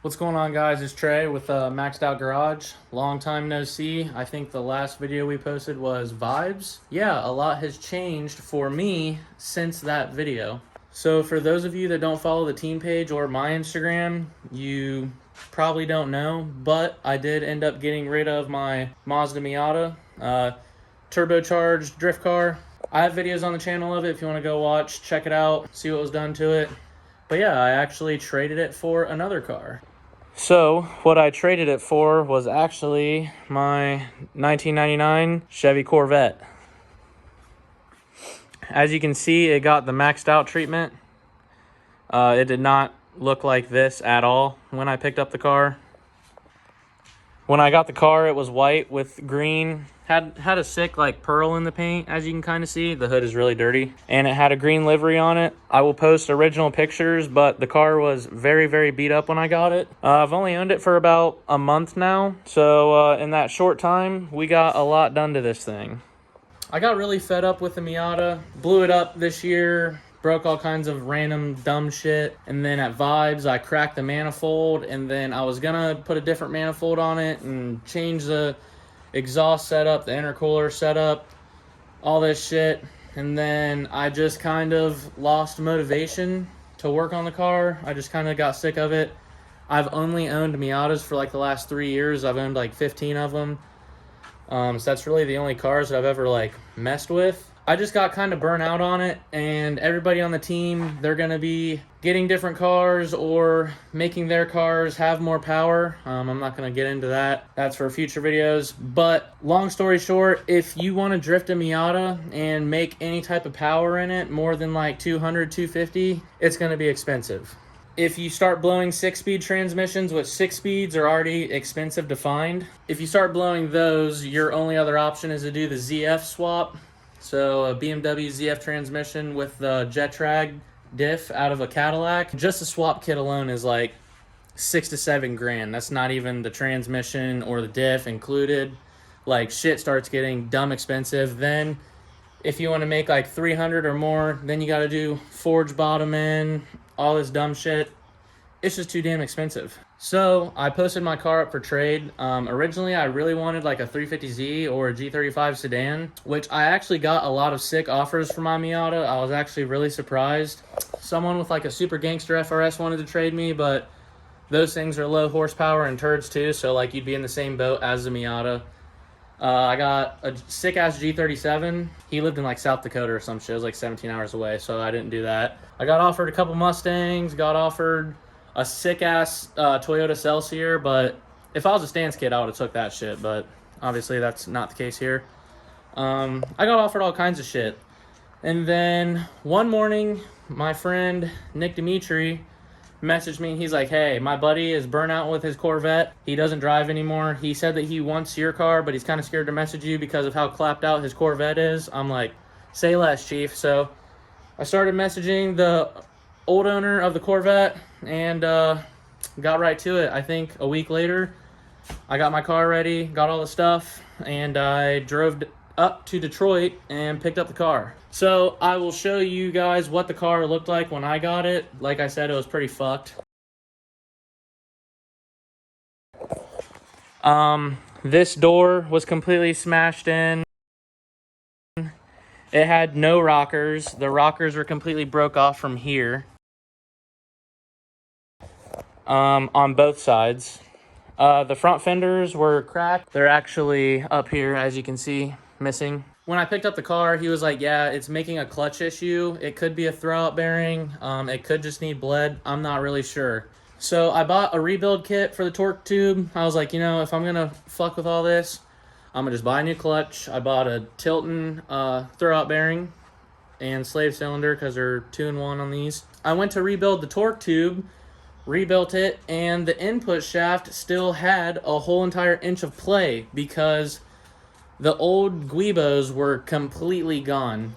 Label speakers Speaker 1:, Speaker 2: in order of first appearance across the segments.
Speaker 1: What's going on, guys? It's Trey with Maxed Out Garage. Long time no see. I think the last video we posted was vibes. Yeah, a lot has changed for me since that video. So for those of you that don't follow the team page or my Instagram, you probably don't know, but I did end up getting rid of my Mazda Miata turbocharged drift car. I have videos on the channel of it if you want to go watch, check it out, see what was done to it. But yeah, I actually traded it for another car. So what I traded it for was actually my 1999 Chevy Corvette. As you can see, it got the maxed out treatment. It did not look like this at all when I picked up the car. When I got the car, it was white with green. Had a sick like pearl in the paint, as you can kind of see. The hood is really dirty. And it had a green livery on it. I will post original pictures, but the car was very, very beat up when I got it. I've only owned it for about a month now. So in that short time, we got a lot done to this thing. I got really fed up with the Miata. Blew it up this year. Broke all kinds of random dumb shit. And then at Vibes, I cracked the manifold. And then I was gonna put a different manifold on it and change the exhaust setup, the intercooler setup, all this shit. And then I just kind of lost motivation to work on the car. I just kind of got sick of it. I've only owned Miatas for like the last 3 years. I've owned like 15 of them. So that's really the only cars that I've ever like messed with. I just got kind of burnt out on it, and everybody on the team, they're going to be getting different cars or making their cars have more power. I'm not going to get into that. That's for future videos. But long story short, if you want to drift a Miata and make any type of power in it, more than like 200, 250, it's going to be expensive. If you start blowing 6-speed transmissions, which 6 speeds are already expensive to find, if you start blowing those, your only other option is to do the ZF swap. So a BMW ZF transmission with the Jet-Trag diff out of a Cadillac. Just the swap kit alone is like $6 to $7 grand. That's not even the transmission or the diff included. Like shit starts getting dumb expensive. Then if you want to make like 300 or more, then you got to do forged bottom end, all this dumb shit. It's just too damn expensive. So I posted my car up for trade. Originally, I really wanted like a 350Z or a G35 sedan, which I actually got a lot of sick offers for my Miata. I was actually really surprised. Someone with like a super gangster FRS wanted to trade me, but those things are low horsepower and turds too, so like you'd be in the same boat as the Miata. I got a sick-ass G37. He lived in like South Dakota or some shit. It was like 17 hours away, so I didn't do that. I got offered a couple Mustangs, got offered a sick-ass Toyota Celsior, but if I was a stance kid, I would have took that shit, but obviously that's not the case here. I got offered all kinds of shit. And then one morning, my friend Nick Dimitri messaged me. He's like, hey, my buddy is burnt out with his Corvette. He doesn't drive anymore. He said that he wants your car, but he's kind of scared to message you because of how clapped out his Corvette is. I'm like, say less, chief. So I started messaging the old owner of the Corvette and got right to it. I think a week later, I got my car ready, got all the stuff, and I drove up to Detroit and picked up the car. So I will show you guys what the car looked like when I got it. Like I said, it was pretty fucked. This door was completely smashed in. It had no rockers. The rockers were completely broke off from here. On both sides. The front fenders were cracked. They're actually up here, as you can see, missing. When I picked up the car, he was like, yeah, it's making a clutch issue. It could be a throwout bearing. It could just need bled. I'm not really sure. So I bought a rebuild kit for the torque tube. I was like, you know, if I'm going to fuck with all this, I'm going to just buy a new clutch. I bought a Tilton throwout bearing and slave cylinder because they're 2-in-1 on these. I went to rebuild the torque tube, rebuilt it, and the input shaft still had a whole entire inch of play because the old Guibos were completely gone.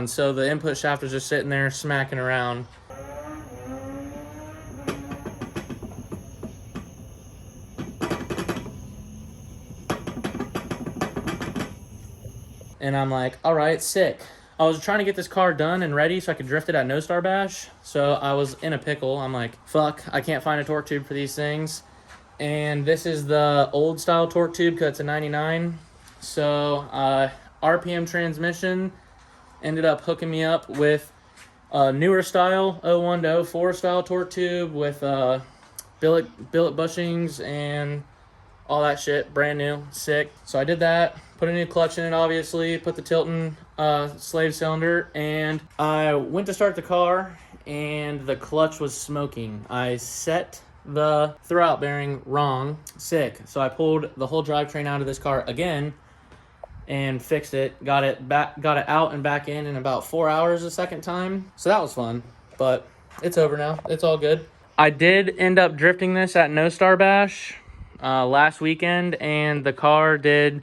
Speaker 1: So the input shaft was just sitting there smacking around. And I'm like, all right, sick. I was trying to get this car done and ready so I could drift it at No Star Bash. So I was in a pickle. I'm like, fuck, I can't find a torque tube for these things. And this is the old style torque tube because it's a 99. So RPM transmission ended up hooking me up with a newer style 01 to 04 style torque tube with billet bushings and all that shit, brand new, sick. So I did that, put a new clutch in it, obviously, put the Tilton slave cylinder, and I went to start the car, and the clutch was smoking. I set the throwout bearing wrong, sick. So I pulled the whole drivetrain out of this car again and fixed it, got it out and back in about 4 hours the second time. So that was fun, but it's over now. It's all good. I did end up drifting this at No Star Bash last weekend, and the car did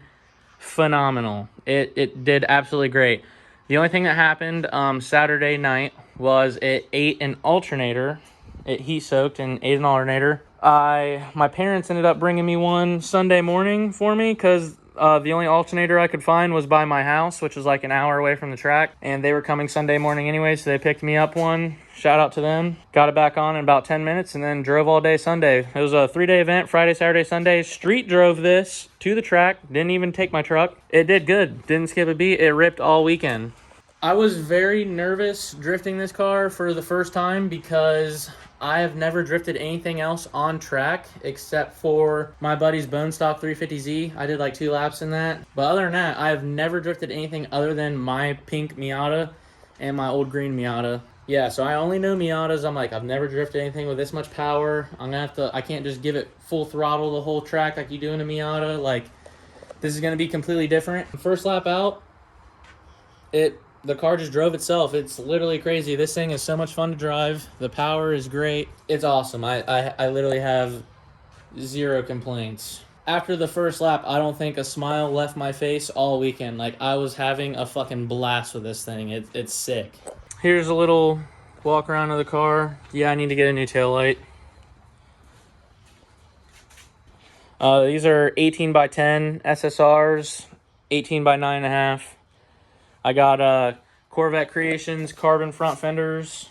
Speaker 1: phenomenal. It did absolutely great. The only thing that happened Saturday night was it ate an alternator. It heat soaked and ate an alternator. My parents ended up bringing me one Sunday morning for me because the only alternator I could find was by my house, which is like an hour away from the track, and they were coming Sunday morning anyway, so they picked me up one. Shout out to them. Got it back on in about 10 minutes and then drove all day Sunday. It was a 3-day event, Friday, Saturday, Sunday. Street drove this to the track, didn't even take my truck. It did good, didn't skip a beat. It ripped all weekend. I was very nervous drifting this car for the first time because I have never drifted anything else on track except for my buddy's Bone Stock 350Z. I did like 2 laps in that. But other than that, I have never drifted anything other than my pink Miata and my old green Miata. Yeah, so I only know Miatas. I'm like, I've never drifted anything with this much power. I can't just give it full throttle the whole track like you do in a Miata. Like, this is going to be completely different. First lap out, the car just drove itself. It's literally crazy. This thing is so much fun to drive. The power is great. It's awesome. I literally have 0 complaints. After the first lap, I don't think a smile left my face all weekend. Like, I was having a fucking blast with this thing. It's sick. Here's a little walk around of the car. Yeah, I need to get a new taillight. These are 18 by 10 SSRs, 18 by 9.5. I got Corvette Creations carbon front fenders.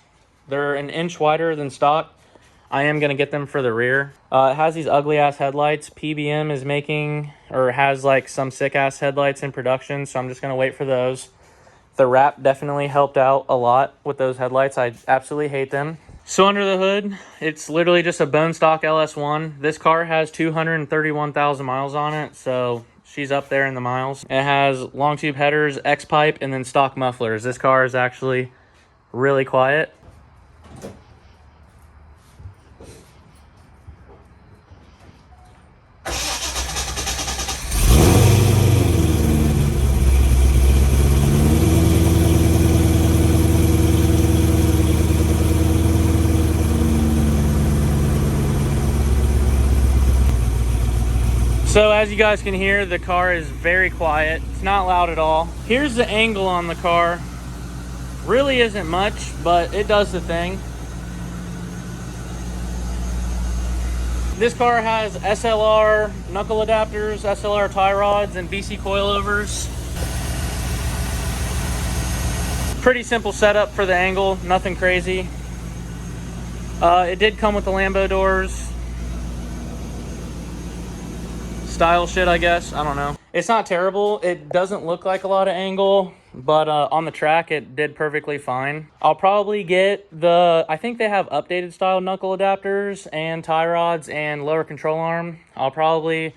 Speaker 1: They're an inch wider than stock. I am going to get them for the rear. It has these ugly ass headlights. PBM is making, or has like some sick ass headlights in production, so I'm just going to wait for those. The wrap definitely helped out a lot with those headlights. I absolutely hate them. So under the hood, it's literally just a bone stock LS1. This car has 231,000 miles on it, so she's up there in the miles. It has long tube headers, X-pipe, and then stock mufflers. This car is actually really quiet. So as you guys can hear, the car is very quiet. It's not loud at all. Here's the angle on the car. Really isn't much, but it does the thing. This car has SLR knuckle adapters, SLR tie rods, and BC coilovers. Pretty simple setup for the angle, nothing crazy. It did come with the Lambo doors. Style shit, I guess. I don't know. It's not terrible. It doesn't look like a lot of angle, but on the track, it did perfectly fine. I'll probably get I think they have updated style knuckle adapters and tie rods and lower control arm. I'll probably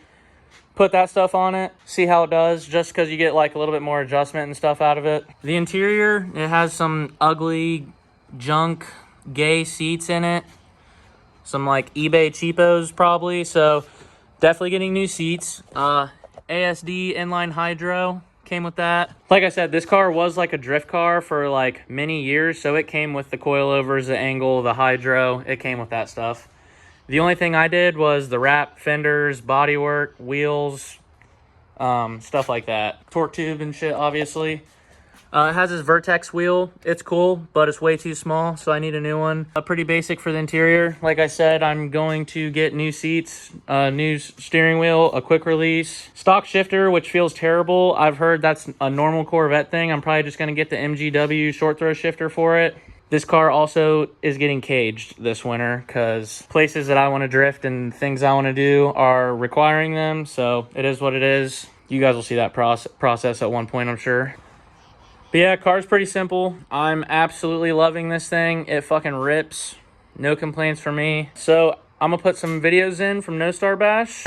Speaker 1: put that stuff on it, see how it does, just because you get like a little bit more adjustment and stuff out of it. The interior, it has some ugly junk gay seats in it. Some like eBay cheapos probably, so definitely getting new seats. ASD inline hydro came with that. Like I said, this car was like a drift car for like many years, so it came with the coilovers, the angle, the hydro. It came with that stuff. The only thing I did was the wrap, fenders, bodywork, wheels, stuff like that. Torque tube and shit, obviously. It has this Vertex wheel. It's cool, but it's way too small, so I need a new one. Pretty basic for the interior. Like I said, I'm going to get new seats, new steering wheel, a quick release, stock shifter, which feels terrible. I've heard that's a normal Corvette thing. I'm probably just going to get the MGW short throw shifter for it. This car also is getting caged this winter because places that I want to drift and things I want to do are requiring them, so it is what it is. You guys will see that process at one point, I'm sure. But yeah, car's pretty simple. I'm absolutely loving this thing. It fucking rips. No complaints from me. So I'm gonna put some videos in from No Star Bash.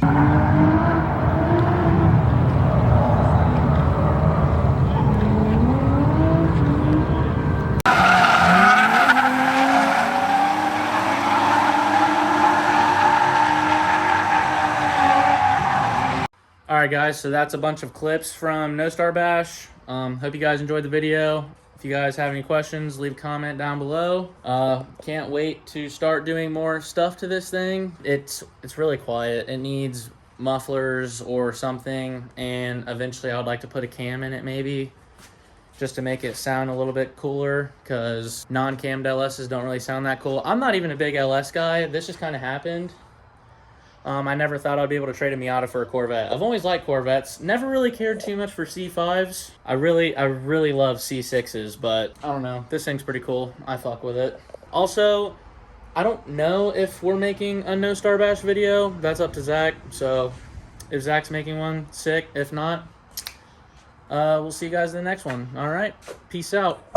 Speaker 1: Alright guys, so that's a bunch of clips from No Star Bash. Hope you guys enjoyed the video. If you guys have any questions, leave a comment down below. Can't wait to start doing more stuff to this thing. It's really quiet. It needs mufflers or something, and eventually I would like to put a cam in it maybe, just to make it sound a little bit cooler, because non-cammed LSs don't really sound that cool. I'm not even a big LS guy. This just kind of happened. I never thought I'd be able to trade a Miata for a Corvette. I've always liked Corvettes. Never really cared too much for C5s. I really love C6s, but I don't know. This thing's pretty cool. I fuck with it. Also, I don't know if we're making a No Star Bash video. That's up to Zach. So if Zach's making one, sick. If not, we'll see you guys in the next one. All right. Peace out.